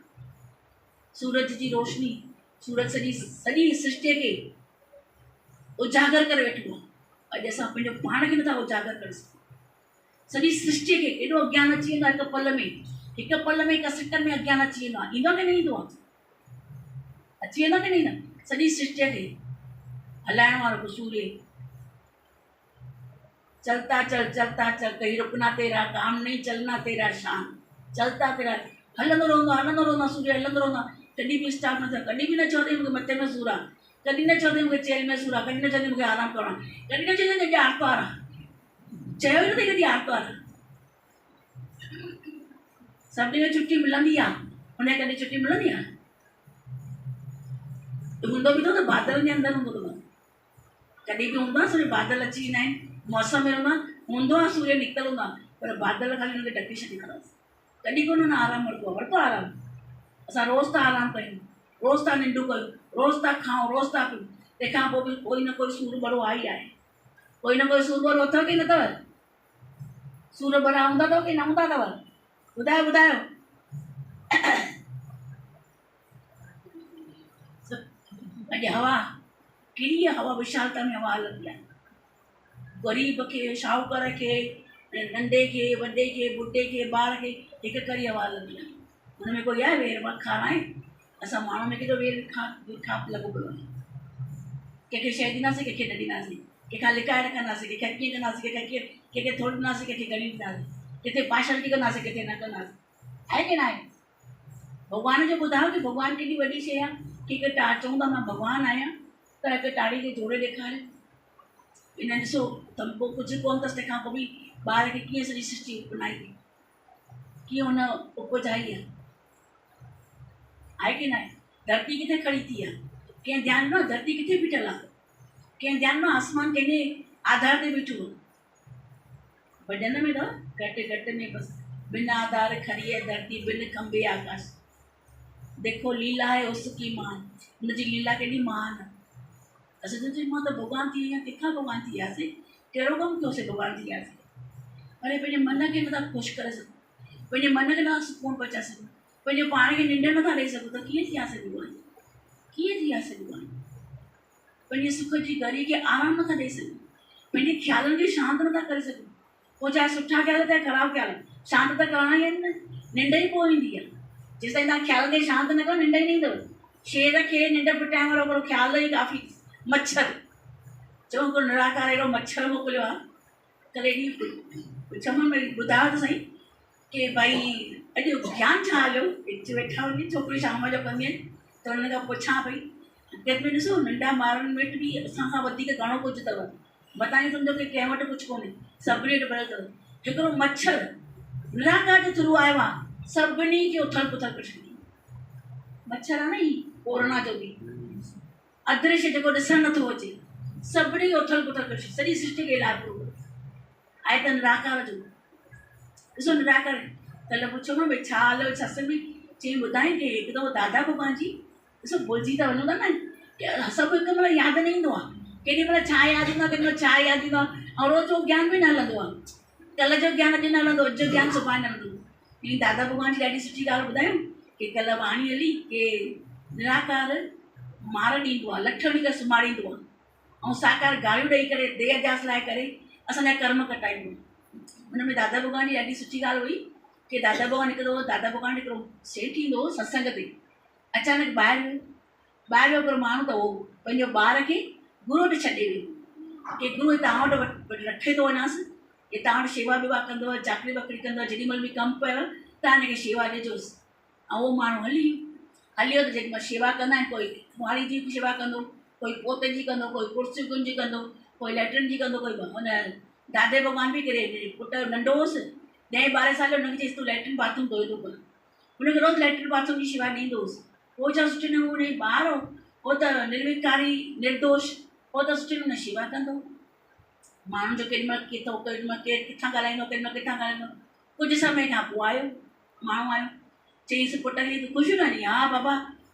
सूरज जी रोशनी, सूरज सॼी सृष्टि खे उजागर करे वेठो आहे। अॼु असां पंहिंजो पाण खे नथा उजागर करे सघूं, सॼी सृष्टि खे एॾो अज्ञान अची वेंदो आहे। हिकु पल में हिकु सेकंड में अज्ञान अची वेंदो आहे। ईंदो की न ईंदो आहे, अची वेंदो की न ईंदो। सॼी सृष्टि खे हलाइण वारो सूर्य, चलता चल कहीं रुकना तेरा काम नहीं, चलना तेरा शान, चलता तेरा हलंदो रहंदो सूर्य हलंदो रहंदो। कॾहिं बि स्टॉप न थियो, कॾहिं बि न चवंदे मूंखे मथे में सूर आहे, कॾहिं न चवंदे मूंखे चेल में सूर आहे, कॾहिं न चवंदे मूंखे आराम करणो आहे, कॾहिं न चवंदे अॼु आर्तवार आहे, चयो ई न अथई कॾहिं आर्तवार। सभिनी खे छुटी मिलंदी आहे, हुन कॾहिं छुटी मिलंदी आहे? हूंदो बि अथव न बादल जे अंदरि हूंदो अथव, कॾहिं बि हूंदो आहे सूर्य बादल अची वेंदा आहिनि, मौसम में हूंदो आहे सूर्य निकितल हूंदो आहे, पर बादल ख़ाली हुनखे ढके छॾींदा अथसि, कॾहिं कोन हुन आराम वरितो आहे आराम। असां रोज़ था आराम कयूं, रोज़ था निंडूं कयूं, रोज़ था खाऊं, रोज़ था पियूं, तंहिंखां पोइ बि कोई न कोई सूर बड़ो आहे ई आहे। कोई न कोई सूर बड़ो अथव की न अथव? सूर बड़ा हूंदा अथव की न हूंदा अथव? ॿुधायो ॿुधायो। अॼु हवा कहिड़ी हवा, विशालता में हवा हलंदी आहे। ग़रीब खे, शाहूकार खे, नंढे खे, वॾे खे, ॿुढे खे, ॿार खे हिकु कड़ी हवा हलंदी आहे। हुन में कोई आहे वेर खाराए? असां माण्हू में केॾो वेर खाप लॻो पियो आहे। कंहिंखे शइ ॾींदासीं, कंहिंखे न ॾींदासीं, कंहिंखां लिकाए रखंदासीं, कंहिंखे कीअं कंदासीं, कंहिंखे थोरो ॾींदासीं, कंहिंखे घणी ॾींदासीं, किथे पार्शलिटी कंदासीं, किथे न कंदासीं, आहे की न आहे? भॻवान जो ॿुधायो कि भॻवानु केॾी वॾी शइ आहे कि हिकु चवंदो आहे मां भॻवानु आहियां, त हिकु टाड़ी खे जोड़े ॾेखारे। इन ॾिसो त पोइ कुझु कोन अथसि, तंहिंखां पोइ बि ॿार खे कीअं सॼी सृष्टि बनाई थी, कीअं हुन उपजाई आहे की न आहे? धरती किथे खड़ी थी आहे? कंहिं ध्यानु ॾिनो धरती किथे बीठल आहे? कंहिं ध्यानु ॾिनो आसमान कंहिंजे आधार ते बीठो आहे? भॼन में अथव घटि घटि में बसि बिन आधार खड़ी है धरती, बिन खंबे आकाश, देखो लीला है उसकी मान। हुनजी लीला केॾी महान आहे। असां चवंदासीं मां त भॻवान थी विया, किथां भॻवान थी वियासीं? कहिड़ो कमु कयोसीं भॻवान थी वियासीं? अरे पंहिंजे मन खे नथा ख़ुशि करे सघूं, पंहिंजे मन खे नथा सुकून पहुचाए सघूं, पंहिंजे पाण खे निंड नथा ॾेई सघूं, त कीअं थी वियासीं भॻवान? कीअं थी वियासीं भॻवान? पंहिंजे सुख जी घड़ी खे आराम नथा ॾेई सघूं, पंहिंजे ख़्यालनि खे शांति नथा करे सघूं। पोइ चाहे सुठा ख़्याल चाहे ख़राबु ख़्याल, शांति त करणा ई आहिनि न। निंड ई पोइ ईंदी आहे जेसि ताईं तव्हां ख़्याल खे शांति न कयो, निंड ई न ईंदव। शेर खे निंड फिटाइण वारो हिकिड़ो ख़्याल ई काफ़ी। मच्छर चऊं को निराकार अहिड़ो मच्छर मोकिलियो आहे, कल्ह एॾी चमन में ॿुधायो त सही कि भई अॼु ज्ञान छा हलियो, वेठा हूंदी छोकिरियूं शाम जो कंदियूं आहिनि, त हुननि खां पुछां पई जंहिं में ॾिसो नंढा ॿारनि में बि असां खां वधीक घणो कुझु अथव, मतां ई सम्झो कि कंहिं वटि कुझु कोन्हे, सभिनी वटि भरियल अथव। हिकिड़ो मच्छर निराकार जे थ्रू आयो आहे, सभिनी खे उथल पुथल करे छॾी। मच्छर आहे न ही कोरोना जो बि अदृश्य जेको ॾिसणु नथो अचे, सभिनी खे उथल पुथल करे छॾी, सॼी सृष्टि खे इलाज पूरो आहे त निराकार जो। ॾिसो निराकार कल्ह पुछो न भई छा हलियो सत्संग में, चई ॿुधाई कि हिकु दफ़ो दादा भॻवान जी, ॾिसो भुलिजी था वञो था न, की सभु हिकु महिल यादि न ईंदो आहे, केॾी महिल छा यादि ईंदो आहे, केॾी महिल छा यादि ईंदो आहे, ऐं रोज़ जो ज्ञान बि न हलंदो आहे। कल्ह जो ज्ञान अॼु न हलंदो, अॼु जो ज्ञान सुभाणे न हलंदो। हीअं दादा भॻवान जी ॾाढी सुठी ॻाल्हि ॿुधायूं कि कल्ह वाणी हली कि निराकार मार ॾींदो आहे, लठ हणी करे सुम्हारींदो आहे, ऐं साकार गारियूं ॾेई करे देह अध्यास लाइ करे असांजा कर्म कटाईंदो आहे। हुन में दादा भॻवान जी ॾाढी सुठी ॻाल्हि हुई कि दादा भॻवान हिकु दफ़ो दादा भॻवान हिकिड़ो सेठ ईंदो हो सत्संग ते, अचानक ॿाहिरि वियो हिकिड़ो माण्हू, त उहो पंहिंजो ॿार खे गुरू वटि छॾे वियो कि गुरू तव्हां वटि रखे थो वञासि, कि तव्हां वटि शेवा वेवा कंदव, चाकरी बाकरी कंदव, जेॾीमहिल बि कमु पयव तव्हां हिनखे शेवा ॾिजोसि। ऐं उहो माण्हू हली वियो, त जेॾीमहिल शेवा कंदा आहिनि, कोई कुंवारी जी शेवा कंदो, कोई पोते जी कंदो, कोई कुर्सियुनि जी कंदो, कोई लैट्रिन जी कंदो, कोई हुन दादे भॻवान बि करे पुटु नंढो होसि 10-12 साल जो, हुनखे चयसि तूं लैट्रिन बाथरूम धोए थो कर, हुनखे रोज़ु लैट्रिन बाथरूम जी शेवा ॾींदो हुउसि। पोइ छा सुठे नमूने ॿार हो, उहो त निर्विकारी निर्दोष, उहो त सुठे नमूने शेवा कंदो। माण्हुनि जो केॾीमहिल किथां केॾीमहिल केरु किथां ॻाल्हाईंदो, केॾीमहिल किथां ॻाल्हाईंदो। कुझु समय खां पोइ आयो माण्हू, आयो चयईंसि पुट खे तूं ख़ुशि रहंदी? हा बाबा,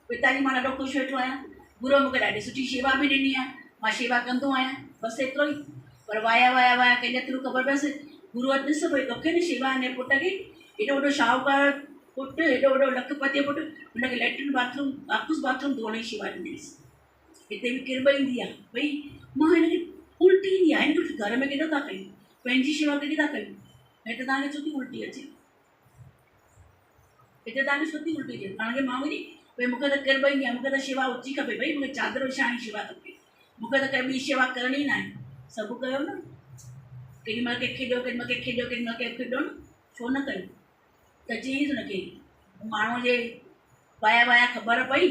पिताजी मां ॾाढो ख़ुशि वेठो आहियां, गुरू मूंखे ॾाढी सुठी शेवा बि ॾिनी आहे, मां शेवा कंदो आहियां, बसि एतिरो ई। पर वाया वाया वाया कंहिंजे थ्रू ख़बर पयसि, गुरू वटि ॾिस भई तोखे न शेवा हिन पुट खे, एॾो वॾो शाहूकार पुटु, एॾो वॾो लखपतीअ पुटु, हुनखे लैट्रिन बाथरूम काकूस बाथरूम धोअण जी शेवा ॾिनीसि। हिते बि किरब ईंदी आहे भई मां हिनखे उल्टी ईंदी आहे, हिन घर में केॾो था कयूं, पंहिंजी शेवा केॾी था कयूं, हिते तव्हांखे छो थी उल्टी अचे, हिते तव्हांखे छो थी उल्टी अचे? पाण खे माण्हू नी भई मूंखे त किरब ईंदी आहे, मूंखे त शेवा ऊची खपे, भई मूंखे चादर विछाइण जी शेवा खपे, मूंखे त कंहिं ॿी शेवा करणी न आहे। सभु कयो न, केॾीमहिल कंहिंखे ॾियो, केॾीमहिल कंहिंखे ॾियो, केॾीमहिल कंहिंखे ॾियो न, छो न कयूं? त चयईंसि हुनखे, माण्हूअ जे वाया वाया ख़बर पई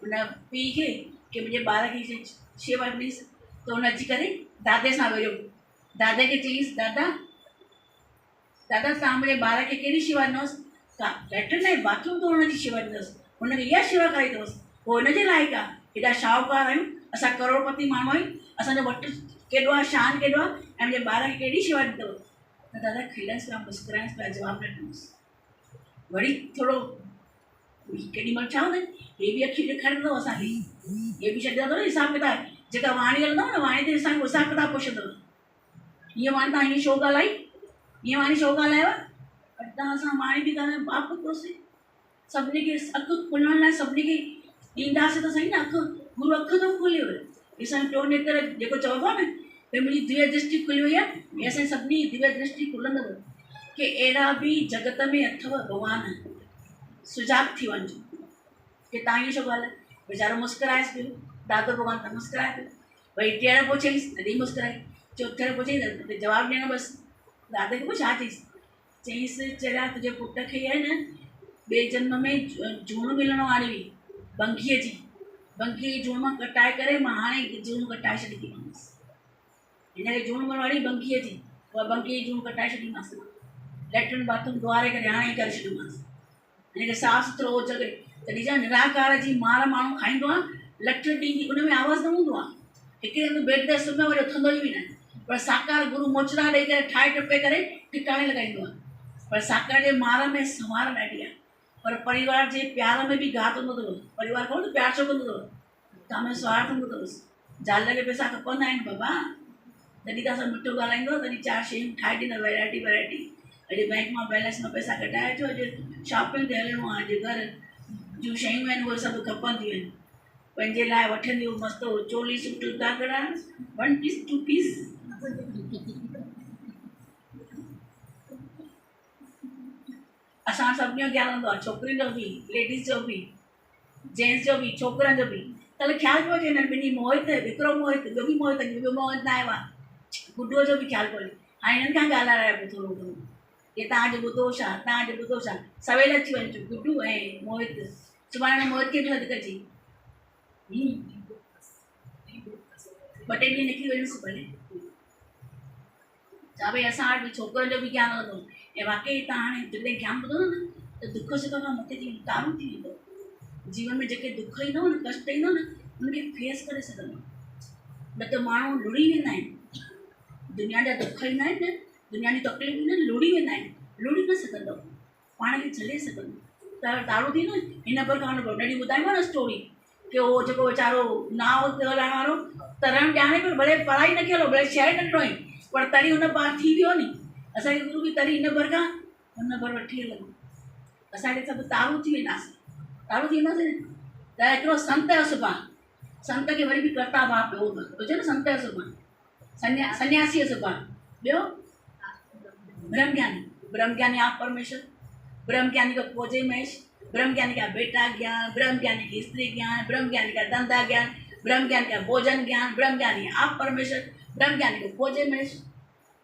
हुन पीउ खे कि मुंहिंजे ॿार खे शेवा ॾिनीसि, त हुन अची करे दादे सां वियो, दादे खे चयईंसि दादा दादा तव्हां मुंहिंजे ॿार खे कहिड़ी शेवा ॾिनोसि? लैट्रिन ऐं बाथरूम तो हुनजी शेवा ॾींदुसि, हुनखे इहा शेवा कराई अथसि, पोइ हिनजे लाइक़ु आहे। हेॾा शाहूकार आहियूं असां, करोड़पति माण्हू आहियूं, असांजो वटि केॾो आहे, शान केॾो आहे, ऐं मुंहिंजे ॿार खे केॾी शेवा ॾींदव। त दादा खिलंसि पिया, मुस्कुराइसि पिया, जवाबु न ॾिनोसि। वरी थोरो केॾी महिल छा हूंदा आहिनि, हे बि अखियूं ॾेखारींदव असांखे, हे बि छॾींदो अथव हिसाबु किताबु, जेका वाणी हलंदव न वाणी ते असांखे हिसाबु किताबु पुछंदव, हीअं वाणी तव्हां हीअं छो ॻाल्हाई, हीअं वाणी छो ॻाल्हायव, अॼु तव्हां असां वाणी बि ॻाल्हायूं, बाप पुतोसीं। सभिनी खे अखि खुलण लाइ सभिनी खे ॾींदासीं त सही न, अखि गुरू अखि थो खोले वयो, ॾिसण टो नेत्र, जेको चइबो आहे न भई मुंहिंजी दिव्य दृष्टि खुली वई आहे, ऐं असांजी सभिनी दिव्य दृष्टि खुलंदव की अहिड़ा बि जगत में अथव भॻवान, सुजाॻ थी वञिजो की तव्हां ईअं छो ॻाल्हायो। वीचारो मुस्कुराएसि पियो, दादो भॻवानु त मुस्कुराए पियो, भई टे दफ़ो चईसि तॾहिं मुस्कुराई, चौथे दफ़ो चईसि जवाबु ॾियणो बसि, दादे खे पोइ छा चईसि, चईसि चरिया तुंहिंजे पुट खे आहे न ॿिए जन्म में जूण मिलण वारी हुई, बंकीअ जी, बंकीअ जी जूण कटाए करे मां हाणे जूण कटाए छॾी थी मांसि, हिनखे जूण मिलण वारी बंकीअ जी, उहा बंकीअ जी जूण कटाए छॾीमांसि, लैट्रिन बाथरूम द्वारे करे हाणे ई करे छॾीमांसि, हिनखे साफ़ु सुथिरो हो जॻह, तॾहिं जा निराकार जी मार माण्हू खाईंदो आहे, लठ ॾींदी उन में आवाज़ु न हूंदो आहे, हिकिड़े हंधि बेड ते सुम्हियो वरी उथंदो ई बि न, पर साकार गुरू मोचड़ा ॾेई करे ठाहे टपे करे टिकाणे लॻाईंदो आहे, पर साकार जे मार में संवार ॾाढी आहे, पर परिवार जे प्यार में बि घात हूंदो अथव, परिवार ख़बर न प्यार छो कंदो अथव, तव्हां में स्वार्थ हूंदो अथसि, ज़ाल खे पैसा खपंदा आहिनि बाबा, तॾहिं त असां मिठो ॻाल्हाईंदो, तॾहिं 4 शयूं ठाहे ॾींदा, वैरायटी वैरायटी, अॼु बैंक मां बैलेंस मां पैसा कढाए अचो, अॼु शॉपिंग ते हलिणो आहे, अॼु घर जूं शयूं आहिनि उहे सभु खपंदियूं आहिनि, पंहिंजे लाइ वठंदियूं मस्तु चोली सूट घाघरा 1 पीस 2 पीस, असां सभिनी जो ख़्यालु हूंदो आहे, छोकिरियुनि जो बि, लेडीज़ जो बि, जेंट्स जो बि, छोकिरनि जो बि, कल्ह ख़्यालु पियो अचे हिननि ॿिन्ही मोहित, हिकिड़ो मोहित, ॿियो बि मोहित, ॿियो मोहित न आयो आहे, गुड्डूअ जो बि ख़्यालु पियो अचे, हाणे हिननि खां ॻाल्हाए पियो थोरो थोरो, की तव्हांजो ॿुधो छा, तव्हांजो ॿुधो छा, सवेल अची वञिजो गुड्डू ऐं मोहित, सुभाणे मोहित खे बि सॾु कजे, 2 टे ॾींहं निकिरी वञोसि भले, छा भई असां वटि बि छोकिरनि जो बि ज्ञान हलंदो, ऐं वाकई तव्हां हाणे जॾहिं ज्ञान ॿुधो न त दुख सुख खां मथे थी तारूं थी वेंदो, जीवन में जेके दुख ईंदव न, कष्ट ईंदव न, उनखे फेस करे सघंदव, न त माण्हू लुड़ी वेंदा आहिनि, दुनिया जा दुख ईंदा आहिनि न, दुनिया जी तकलीफ़ ईंदा आहिनि, लुड़ी वेंदा आहिनि, लुड़ी न सघंदव, पाण खे झले सघंदव, त तारूं थी न, हिन प्रकार ॾाढी ॿुधाईंदो न स्टोरी, की उहो जेको वीचारो नाव ते हलाइण वारो तरणु ॼाणे पियो, भले पढ़ाई न कयो, भले शहर न ॾिनो, पर तरी हुन पार थी वियो नी, असांखे गुरू बि तरी हिन भर खां हुन भर वठी हलंदो, असांखे सभु तारूं थी वेंदासीं, तारूं थी वेंदासीं त हिकिड़ो संत जो सुभाणे, संत खे वरी बि कर्ता भाव पियो हुजे न, संत जो सुभाणे, सन्यासीअ जो सुभाणे, ॿियो ब्रह्मज्ञानी, ब्रह्मज्ञानी आप परमेश्वर, ब्रह्मज्ञानी का खोजे महेश, ब्रह्मज्ञानी का बेटा ज्ञान, ब्रह्मज्ञानी की स्त्री ज्ञान, ब्रह्मज्ञानी का धंधा ज्ञान, ब्रह्मज्ञानी का भोजन ज्ञान, ब्रह्मज्ञानी आप परमेश्वर, ब्रह्मज्ञानी को खोजे महेश,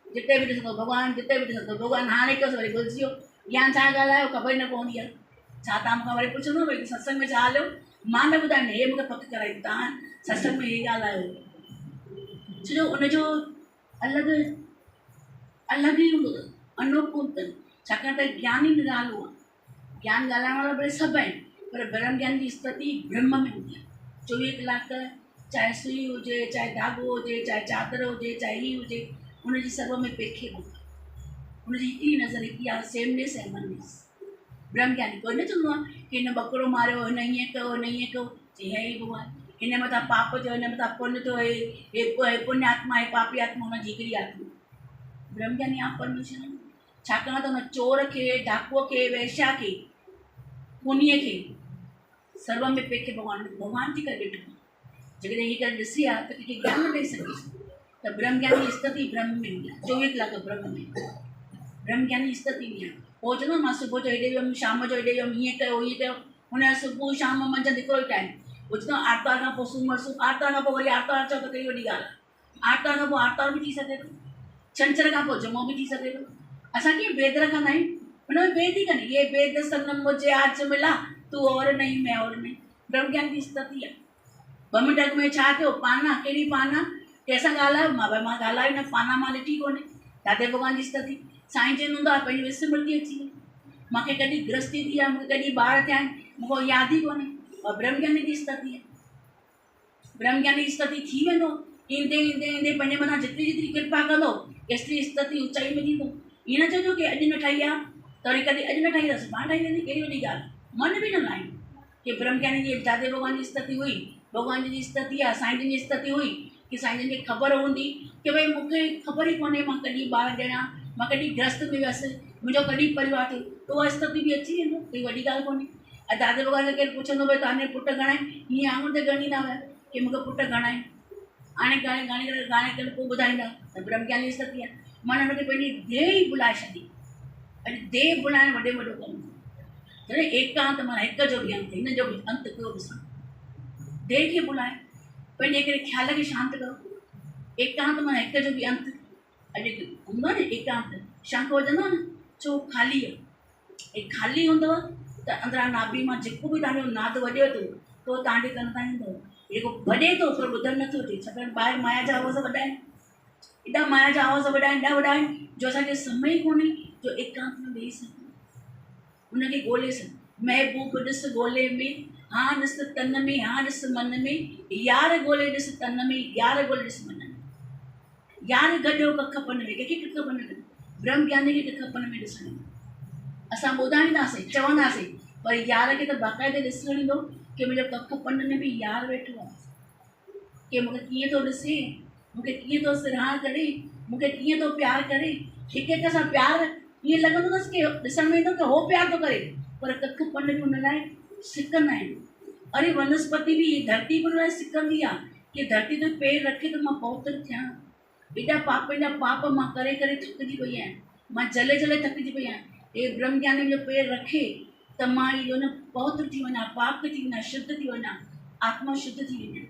जिते बि ॾिसंदो भॻवानु, जिते बि ॾिसंदो भॻवानु, हाणे कयोसि वरी भुलिजी वियो, ज्ञान छा ॻाल्हायो ख़बर न पवंदी आहे, छा तव्हां मूंखां वरी पुछंदो भई सत्संग में छा हलियो, मां न ॿुधाईंदी, हे मूंखे पक कराई, तव्हां सत्संग में हे ॻाल्हायो, छो उनजो अलॻि अलॻि ई हूंदो अथनि, अनोखो अथनि, छाकाणि त ज्ञान ई निरालो आहे, ज्ञान ॻाल्हाइण वारा भले सभु आहिनि, पर ब्रह्म ज्ञान जी स्थिति ब्रह्म में हूंदी आहे, 24 कलाक, चाहे सुई हुजे, चाहे धाॻो हुजे, चाहे चादर हुजे, चाहे ही हुजे, उनजी सर्व में पेखे हूंदो आहे, उनजी हिकिड़ी नज़र हिकिड़ी आहे, सेमनेस ऐं मननेस, ब्रह्म ज्ञानी कोई न चवंदो आहे की हिन ॿकिरो मारियो, हिन ईअं कयो, हिन ईअं कयो, चई हे भॻवानु, हिन मथां पाप थियो, हिन मथां पुण्य थियो, हे पुण्य आत्मा, हे पापी आत्मा, हुनजी हिकिड़ी आत्मा, ब्रह्म ज्ञानी आप परमेश्वर, छाकाणि त हुन चोर खे, डाकुअ खे, वेश्या खे, खूनीअ खे सर्व में पेखे भॻवानु थी करे ॾिठो, जेकॾहिं हीअ करे ॾिसी आहे त कंहिंखे ज्ञान न ॾेई सघे, त ब्रह्म ज्ञानी जी स्थिति ब्रह्म में हूंदी आहे, 24 कलाक ब्रह्म में, ब्रह्म ज्ञानी जी स्थिति बि आहे, पोइ चवंदो मां सुबुह जो हेॾे वियमि, शाम जो हेॾे वियमि, हीअं कयो हीअं कयो, हुनजो सुबुह शाम मंझंदि हिकिड़ो ई टाइम, पोइ चवंदो आर्तवार खां पोइ सूमरु, आर्तवार खां पोइ वरी आर्तवार चओ त कहिड़ी वॾी ॻाल्हि आहे, आर्तवार खां पोइ आर्तवार बि थी सघे थो, छंछर खां पोइ जुमो बि थी सघे थो, असां कीअं बेद रखंदा आहियूं, हुन में बेद ई कान्हे, ये बेद सनम मुझे आज मिला तू और नहीं मैं और नहीं, ब्रह्म ज्ञान जी स्थिति आहे, बम डग में छा थियो, पाना कहिड़ी पाना, कंहिंसां ॻाल्हायो, मां ॻाल्हायो न, पाना मां ॾिठी कोन्हे, दादे भॻवान जी स्थिति, साईं जन हूंदा पंहिंजी विस्मृति अची वई, मूंखे कॾहिं गृहस्थी थी आहे, मूंखे कॾहिं ॿार थिया आहिनि, मूंखे यादि ई कोन्हे। और ब्रह्मज्ञानी जी स्थिति आहे, ब्रह्मज्ञानी स्थिति थी वेंदो, ईंदे ईंदे ईंदे पंहिंजे मथां जेतिरी जेतिरी कृपा कंदो एतिरी स्थिति ऊचाई में थींदो। ईअं न चइजो की अॼु न ठही आहे त वरी कॾहिं अॼु न ठही त सुभाणे ठही वेंदी, कहिड़ी वॾी ॻाल्हि, मन बि न लायूं कि ब्रह्मज्ञानी जी दादे भॻवान जी स्थिति हुई, भॻवान जी स्थिति आहे, साईं जन जी स्थिति हुई कि साईं जन खे ख़बर हूंदी कि भई मूंखे ख़बर ई कोन्हे मां कॾहिं ॿार ॼणा, मां कॾहिं गृहस्थ में वियसि, मुंहिंजो कॾहिं परिवार थियो, त उहा स्थिति बि अची वेंदो, कोई वॾी ॻाल्हि कोन्हे। ऐं दादे भॻवान खे केरु पुछंदो भई तव्हांजे पुट घणा आहिनि, हीअं आङुर ते ॻणींदा हुया कि मूंखे पुट घणा आहिनि, हाणे ॻाणे करे पोइ ॿुधाईंदा, त ब्रह्मज्ञानी स्थिति आहे। माना हुनखे पंहिंजी देह ई बुलाए छॾी। अॼु देह बुलाइण वॾे वॾो कमु, जॾहिं एकांत माना हिक जो बि अंत, हिन जो बि अंत कयो ॾिसां, देह खे बुलाए, पंहिंजे हिकिड़े ख़्याल खे शांति कयो। एकांत माना हिक जो बि अंत। अॼु हूंदो आहे न एकांत, शंख वॼंदो न, छो ख़ाली आहे, ऐं ख़ाली हूंदव त अंदरां नाभि मां जेको बि तव्हांजो नाद वॼे थो तो तव्हांजे कन ताईं ईंदव, जेको वॼे थो पर ॿुधण नथो अचे, छाकाणि ॿाहिरि माया जा आवाज़ वॾा आहिनि, एॾा माया जा आवाज़ वॾा आहिनि, एॾा वॾा आहिनि जो असांखे समय ई कोन्हे जो एकांत में वेही सघूं, उनखे ॻोल्हे सघूं। महबूब ॾिस ॻोल्हे में, हा ॾिस तन में, हा ॾिस मन में, यार ॻोल्हे ॾिस तन में, यार ॻोल्हे ॾिस मन में, यार गॾियो कखपन में, कंहिंखे कखपन में, ब्रह्मज्ञानी खे कखपन में ॾिसणु ईंदो। असां ॿुधाईंदासीं चवंदासीं पर यार खे त बाक़ाइदे ॾिसणु ईंदो कि मुंहिंजो कखपन में बि यार वेठो आहे, कि मूंखे कीअं थो ॾिसे, मूंखे कीअं थो सिरहार करे, मूंखे कीअं थो प्यार करे। हिक हिक सां प्यार ईअं लॻंदो अथसि कि ॾिसण में ईंदो कि हो प्यार थो करे, पर कखपन बि हुन लाइ सिकंदा आहिनि। अरे वनस्पति बि धरती पर लाइ सिकंदी आहे कि धरती ते पेर रखे त मां पवित्र थियां। एॾा पाप मां करे करे थकिजी पई आहियां, मां जले जले थकिजी पई आहियां, हे ब्रह्मज्ञानी जो पेर रखे त मां इहो न पवित्र थी वञा, पाप थी वञा, शुद्ध थी वञा, आत्मा शुद्ध थी वञे।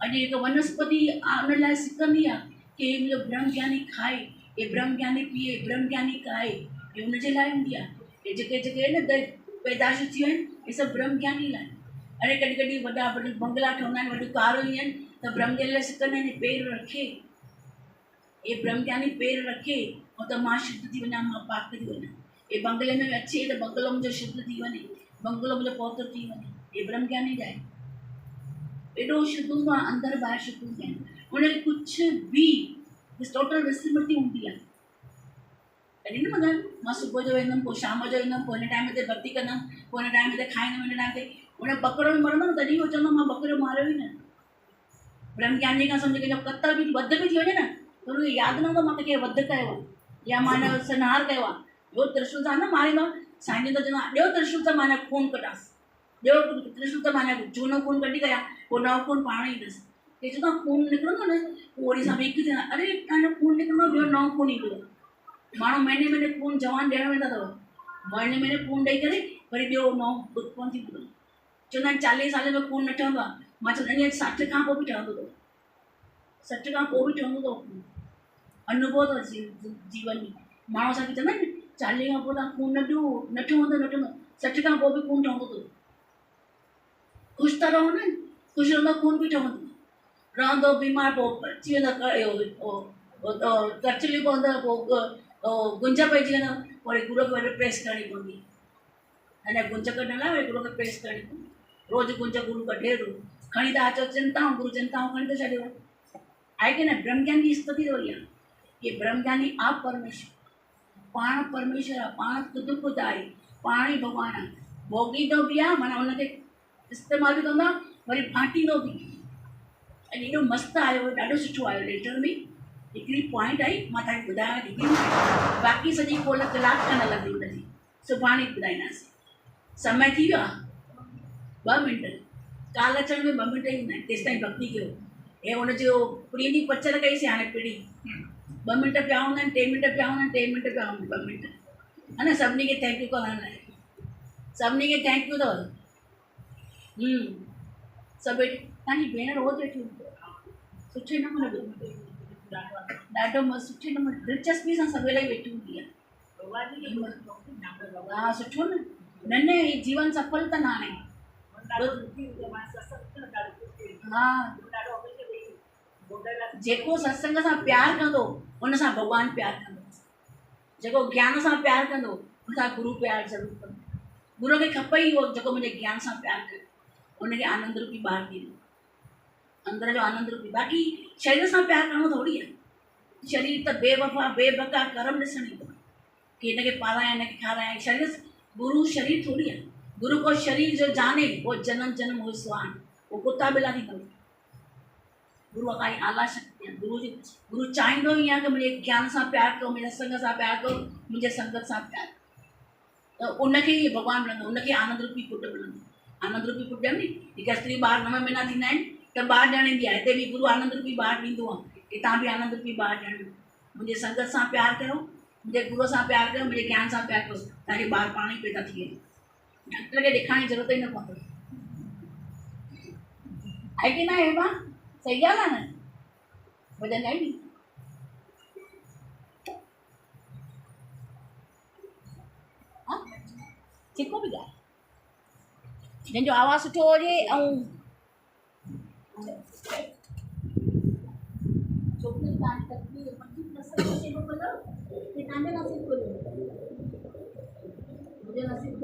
अॼु हिकु वनस्पति उन लाइ सिकंदी आहे कि हे मुंहिंजो ब्रह्मज्ञानी खाए, हे ब्रह्मज्ञानी पीए, ब्रह्मज्ञानी खाए, हे हुनजे लाइ हूंदी आहे। हे जेके जेके न पैदाश थी वियूं आहिनि हे सभु ब्रह्मज्ञानी लाइ। अरे कॾहिं कॾहिं वॾा बंगला ठहंदा आहिनि, वॾियूं कारूं ईंदियूं आहिनि त ब्रह्मज्ञानी लाइ सिकंदा आहिनि, पेर रखे, हे ब्रह्मज्ञानी पेर रखे ऐं त मां शुद्ध थी वञा, मां पाक थी वञा। हे बंगले में अचे त बंगलो मुंहिंजो शुद्ध थी वञे, बंगलो मुंहिंजो पवित्र थी वञे, हे ब्रह्मज्ञानी लाइ एॾो शुद्ध हूंदो आहे, अंदरि ॿाहिरि शुद्ध हूंदा आहिनि, उनखे कुझु बि टोटल विस्मृति हूंदी आहे। तॾहिं न मगर मां सुबुह जो वेंदमि, पोइ शाम जो ईंदमि, पोइ हिन टाइम ते भक्ति कंदमि, पोइ हिन टाइम ते खाईंदमि, हिन टाइम ते उन बकरो बि मरंदो न तॾहिं उहो चवंदो मां बकरो मारियो ई न। ब्रह्मज्ञानी खां सम्झ कंहिंजो क़तल बि वध बि थी वञे न त हुनखे यादि न हूंदो मां कंहिंखे वध कयो आहे या मां हिन संहार कयो आहे, ॿियो त्रिशूल सां न मारींदो। साईं जन त चवंदो आहे ॾियो त्रिशूल सां मां खून कढांसि, ॾियो त्रिशूल सां मां झूनो खून कढी कयां, पोइ नओं खून पाण ई ॾिस। हे चवंदो आहे खून निकिरंदो न पोइ वरी सां ॿिए थींदा, अरे तव्हांजो खून निकिरंदो, ॿियो नओं खून ईंदो। माण्हू महीने महीने खून जवान ॾियण वेंदा अथव, महीने महीने खून ॾेई करे वरी ॿियो नओं कोन थींदो। चवंदा आहिनि 40 साल में खून न ठहंदो आहे, मां चवंदी आहियां 60 खां पोइ बि ठहंदो अथव, 60 खां पोइ बि ठहंदो अथव खून। अनुभव अथव जीवन में। माण्हू असांखे चवंदा आहिनि 40 खां पोइ तव्हां खून न ॾियो, न ठहंदो न ठहंदो, 60 खां पोइ बि खून ठहंदो अथव। ख़ुशि था रहो न, ख़ुशि रहंदो खून बि ठहंदो रहंदो, बीमार पोइ अची वेंदो, करचली पवंदव, पोइ गुंज पइजी वेंदव, वरी गुरू खे वरी प्रेस करणी पवंदी। हिन गुंज कढण लाइ वरी गुरू खे प्रेस करणी पवंदी, रोज़ु गुंज गुरू कढे थो, खणी था अचो चिंताऊं, गुरू चिंताऊं खणी थो छॾियो। आहे की न, ब्रह्मज्ञानी जी स्थिति वरी आहे कि ब्रह्मज्ञानी आप परमेश्वर, पाण परमेश्वर आहे, पाण ख़ुदि ख़ुदि आहे, पाण ई भॻवानु आहे, भोॻींदो बि आहे, माना हुनखे इस्तेमालु बि कंदो आहे, वरी बांटींदो बि। अॼु एॾो मस्तु आयो, ॾाढो सुठो आयो लेटर में, हिकिड़ी पॉइंट आई मां तव्हांखे ॿुधायां थी, बाक़ी सॼी कोल कलाक खां न लॻंदी हुनजी, सुभाणे ॿुधाईंदासीं। समय थी वियो आहे 2 मिंट, काल अचण में 2 मिंट ई हूंदा आहिनि, तेसि ताईं भक्ति कयो। हे हुनजो प्रीअ जी पचर कईसीं, हाणे पिड़ी 2 मिंट पिया हूंदा आहिनि, 3 मिंट पिया हूंदा आहिनि, 3 मिंट पिया हूंदा आहिनि, 2 मिंट है न। सभिनी खे थैंक यू करण लाइ, सभिनी खे थैंक यू अथव। सभु तव्हांजी भेण रोज़ु वेठी हूंदी, सुठे नमूने ॾाढो मस्तु, सुठे नमूने दिलचस्पी सां सभु वेले वेठी हूंदी आहे। हा सुठो न, न न ही जीवन सफल अथनि हाणे। हा जेको सत्संग सां प्यारु कंदो उन सां भॻवानु प्यारु कंदो, जेको ज्ञान सां प्यारु कंदो उनसां गुरु प्यार ज़रूरु कनि। गुरू खे खपे ई उहो जेको मुंहिंजे ज्ञान सां प्यारु करे, उनखे आनंद रूपी ॿार ॾींदो, अंदर जो आनंद रूपी। बाक़ी शरीर सां प्यारु करिणो थोरी आहे, शरीर त बेवफ़ा बेबका कर्म ॾिसण ईंदो आहे कि हिनखे पारायां हिनखे खारायां। शरीर गुरु शरीर थोरी आहे। गुरु को शरीर जो जाने वो जन्म जन्म हो सुहान, वो कुत्ता बिला थी करो। गुरु काई आला शक्ति आहे। गुरु चाहींदो ई आहे कि मुंहिंजे ज्ञान सां प्यारु कयो, मुंहिंजे संग सां प्यारु कयो, मुंहिंजे संगत सां प्यारु, त उनखे ई भॻवानु मिलंदो, उनखे आनंद रूपी पुटु मिलंदो। आनंद रूपी पुटु ॼण नी, हिकु स्त्री ॿार 9 महीना थींदा आहिनि त ॿार ॼण ईंदी आहे, हिते बि गुरु आनंद रूपी ॿार ॾींदो आहे कि तव्हां बि आनंद रूपी ॿार ॼण। मुंहिंजे संगत सां प्यारु कयो, मुंहिंजे गुरू सां प्यारु कयो, मुंहिंजे ज्ञान सां प्यारु कयो, तव्हांखे ॿार पाण ई पैदा थी वेंदो। डॉक्टर खे ॾेखारण जी ज़रूरत ई न पवंदव, आहे की न हेमा? सही ॻाल्हि आहे न? वजन आहे नी। जेको बि ॻाल्हि जंहिंजो आवाज़ सुठो हुजे ऐं छोकिरी तव्हांजी तकलीफ़ नसीब खोलियो कि तव्हांजो नसीब खोलियो? मुंहिंजो नसीब